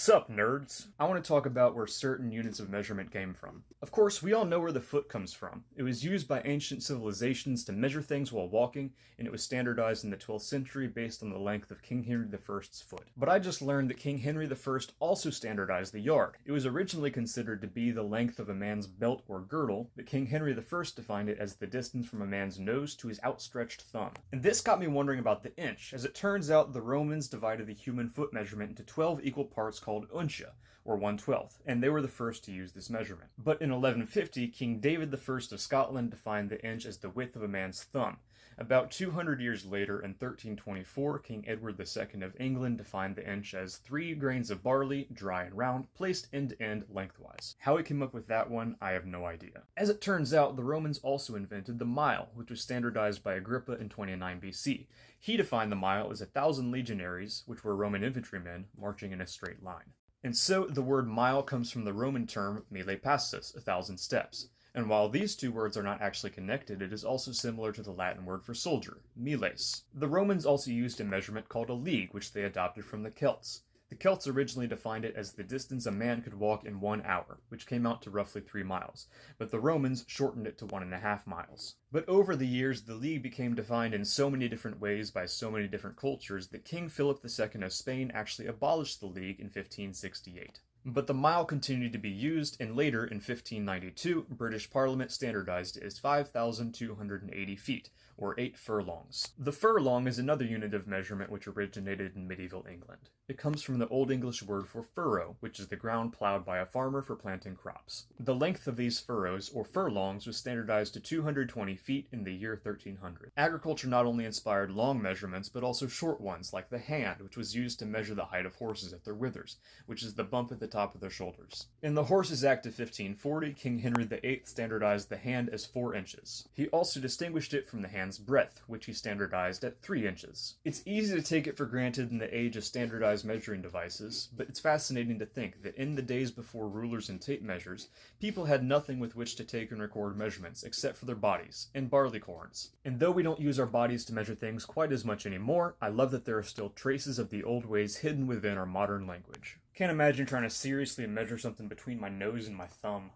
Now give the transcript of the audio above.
Sup, nerds? I want to talk about where certain units of measurement came from. Of course, we all know where the foot comes from. It was used by ancient civilizations to measure things while walking, and it was standardized in the 12th century based on the length of King Henry I's foot. But I just learned that King Henry I also standardized the yard. It was originally considered to be the length of a man's belt or girdle, but King Henry I defined it as the distance from a man's nose to his outstretched thumb. And this got me wondering about the inch. As it turns out, the Romans divided the human foot measurement into 12 equal parts called uncia, or 1/12, and they were the first to use this measurement. But in 1150, King David I of Scotland defined the inch as the width of a man's thumb. About 200 years later, in 1324, King Edward II of England defined the inch as 3 grains of barley, dry and round, placed end to end lengthwise. How he came up with that one, I have no idea. As it turns out, the Romans also invented the mile, which was standardized by Agrippa in 29 BC. He defined the mile as 1,000 legionaries, which were Roman infantrymen, marching in a straight line. And so the word mile comes from the Roman term mille passus, 1,000 steps. And while these two words are not actually connected, it is also similar to the Latin word for soldier, miles. The Romans also used a measurement called a league, which they adopted from the Celts. The Celts originally defined it as the distance a man could walk in 1 hour, which came out to roughly 3 miles, but the Romans shortened it to 1.5 miles. But over the years, the league became defined in so many different ways by so many different cultures that King Philip II of Spain actually abolished the league in 1568. But the mile continued to be used, and later, in 1592, British Parliament standardized it as 5,280 feet, or 8 furlongs. The furlong is another unit of measurement which originated in medieval England. It comes from the Old English word for furrow, which is the ground plowed by a farmer for planting crops. The length of these furrows, or furlongs, was standardized to 220 feet in the year 1300. Agriculture not only inspired long measurements, but also short ones, like the hand, which was used to measure the height of horses at their withers, which is the bump at the top of their shoulders. In the Horses Act of 1540, King Henry VIII standardized the hand as 4 inches. He also distinguished it from the hand's breadth, which he standardized at 3 inches. It's easy to take it for granted in the age of standardized measuring devices, but it's fascinating to think that in the days before rulers and tape measures, people had nothing with which to take and record measurements except for their bodies and barleycorns. And though we don't use our bodies to measure things quite as much anymore, I love that there are still traces of the old ways hidden within our modern language. Can't imagine trying to seriously measure something between my nose and my thumb.